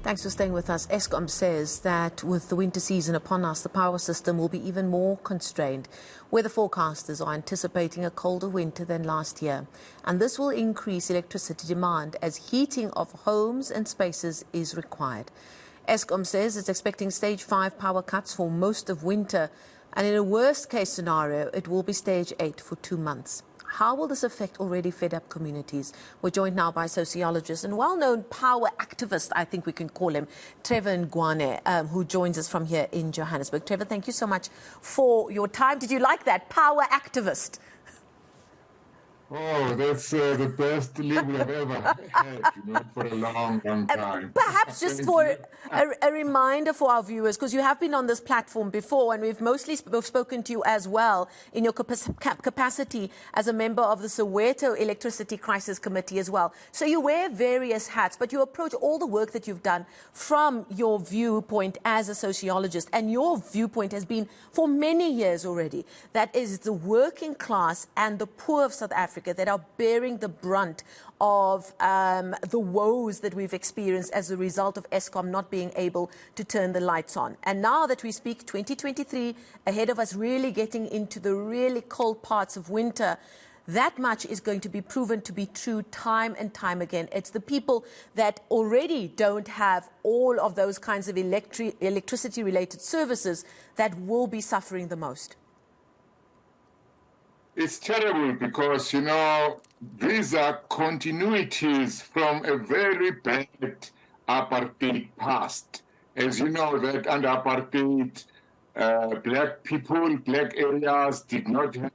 Thanks for staying with us. Eskom says that with the winter season upon us, the power system will be even more constrained. Weather forecasters are anticipating a colder winter than last year, and this will increase electricity demand as heating of homes and spaces is required. Eskom says it's expecting stage 5 power cuts for most of winter, and in a worst-case scenario, it will be stage 8 for 2 months. How will this affect already fed-up communities? We're joined now by sociologist and well-known power activist, I think we can call him, Trevor Ngwane, who joins us from here in Johannesburg. Trevor, thank you so much for your time. Did you like that? Power activist. Oh, that's the best label I've ever had, for a long, long time. Perhaps just for a reminder for our viewers, because you have been on this platform before, and we've mostly spoken to you as well in your capacity as a member of the Soweto Electricity Crisis Committee as well. So you wear various hats, but you approach all the work that you've done from your viewpoint as a sociologist. And your viewpoint has been for many years already, that is the working class and the poor of South Africa that are bearing the brunt of the woes that we've experienced as a result of Eskom not being able to turn the lights on. And now that we speak 2023, ahead of us really getting into the really cold parts of winter, that much is going to be proven to be true time and time again. It's the people that already don't have all of those kinds of electricity-related services that will be suffering the most. It's terrible because, these are continuities from a very bad apartheid past. As you know, that under apartheid, black people, black areas did not have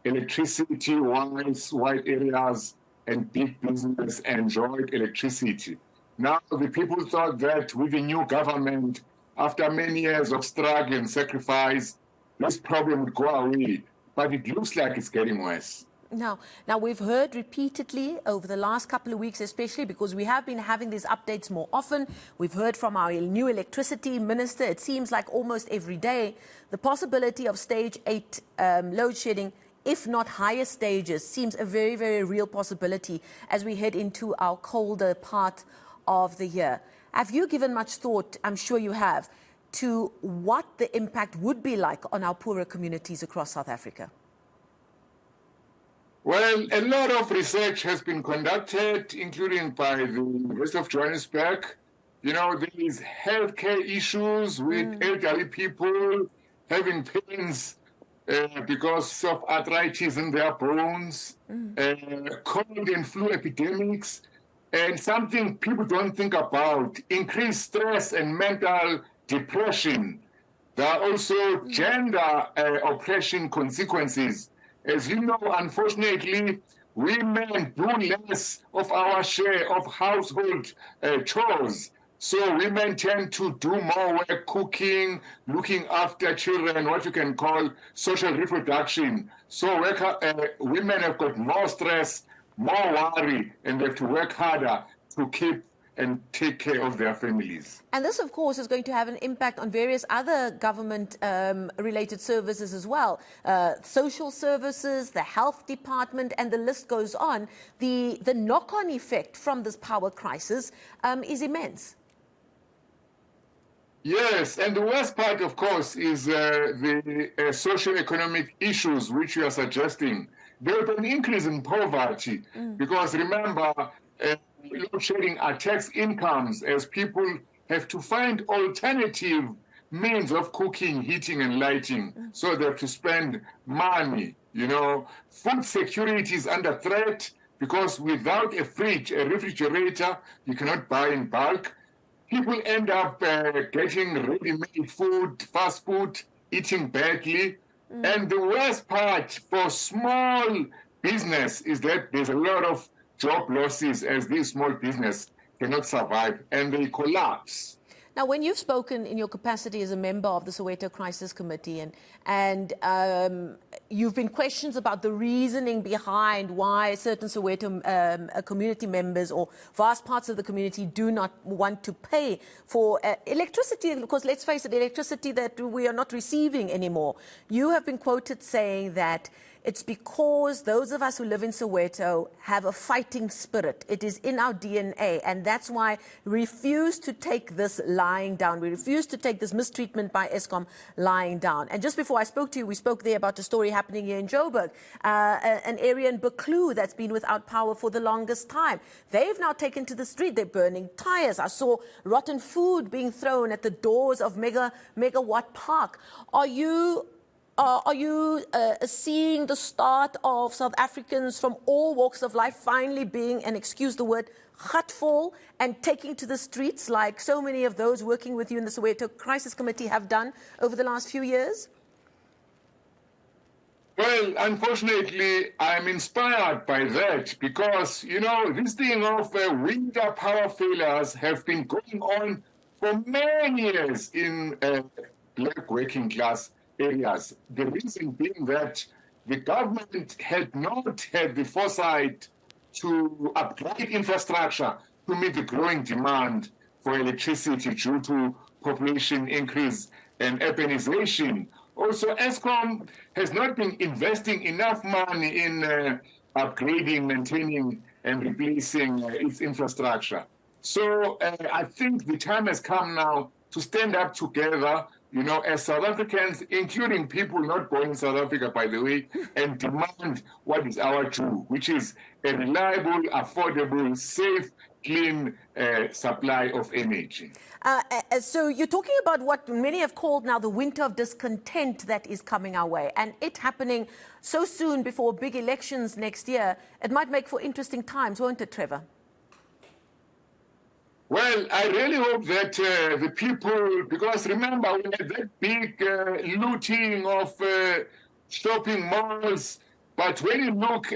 electricity, whilst white areas and big business enjoyed electricity. Now, the people thought that with the new government, after many years of struggle and sacrifice, this problem would go away. But it looks like it's getting worse. Now we've heard repeatedly over the last couple of weeks, especially because we have been having these updates more often. We've heard from our new electricity minister, it seems like almost every day, the possibility of stage 8 load shedding, if not higher stages, seems a very, very real possibility as we head into our colder part of the year. Have you given much thought, I'm sure you have, to what the impact would be like on our poorer communities across South Africa? Well, a lot of research has been conducted, including by the University of Johannesburg. There is healthcare issues with elderly people having pains because of arthritis in their bones, cold and flu epidemics, and something people don't think about, increased stress and mental depression. There are also gender oppression consequences. As you know, unfortunately, women do less of our share of household chores. So women tend to do more work, cooking, looking after children, what you can call social reproduction. So women have got more stress, more worry, and they have to work harder to keep and take care of their families. And this, of course, is going to have an impact on various other government-related services as well. Social services, the health department, and the list goes on. The knock-on effect from this power crisis is immense. Yes, and the worst part, of course, is the socio-economic issues which you are suggesting. There will be an increase in poverty because, remember, load shedding attacks incomes as people have to find alternative means of cooking, heating, and lighting. So they have to spend money. Food security is under threat because without a fridge, a refrigerator, you cannot buy in bulk. People end up getting ready-made food, fast food, eating badly. And the worst part for small business is that there's a lot of job losses as these small businesses cannot survive and they collapse. Now, when you've spoken in your capacity as a member of the Soweto Crisis Committee and you've been questions about the reasoning behind why certain Soweto community members or vast parts of the community do not want to pay for electricity, because let's face it, electricity that we are not receiving anymore. You have been quoted saying that It's because those of us who live in Soweto have a fighting spirit. It is in our DNA, and that's why we refuse to take this lying down. We refuse to take this mistreatment by Eskom lying down. And just before I spoke to you, we spoke there about a story happening here in Joburg, an area in Buccleuch that's been without power for the longest time. They've now taken to the street. They're burning tires. I saw rotten food being thrown at the doors of Megawatt Park. Are you seeing the start of South Africans from all walks of life finally being, and excuse the word, gatvol, and taking to the streets like so many of those working with you in the Soweto Crisis Committee have done over the last few years? Well, unfortunately, I'm inspired by that because, you know, this thing of winter power failures have been going on for many years in black working class areas. The reason being that the government had not had the foresight to upgrade infrastructure to meet the growing demand for electricity due to population increase and urbanization. Also, Eskom has not been investing enough money in upgrading, maintaining, and replacing its infrastructure. So I think the time has come now to stand up together, you know, as South Africans, including people not born in South Africa, by the way, and demand what is our due, which is a reliable, affordable, safe, clean supply of energy. So you're talking about what many have called now the winter of discontent that is coming our way, and it happening so soon before big elections next year. It might make for interesting times, won't it, Trevor? Well, I really hope that the people, because remember, we had that big looting of shopping malls, but when you look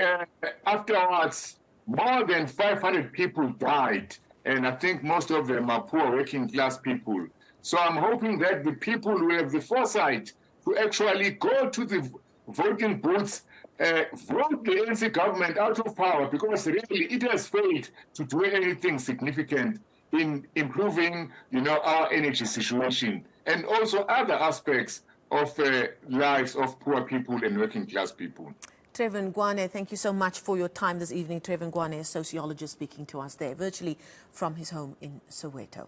afterwards, more than 500 people died, and I think most of them are poor working class people. So I'm hoping that the people will have the foresight to actually go to the voting booths, vote the eNCA government out of power, because really it has failed to do anything significant in improving, you know, our energy situation and also other aspects of lives of poor people and working class people. Trevor Ngwane, thank you so much for your time this evening. Trevor Ngwane, a sociologist, speaking to us there virtually from his home in Soweto.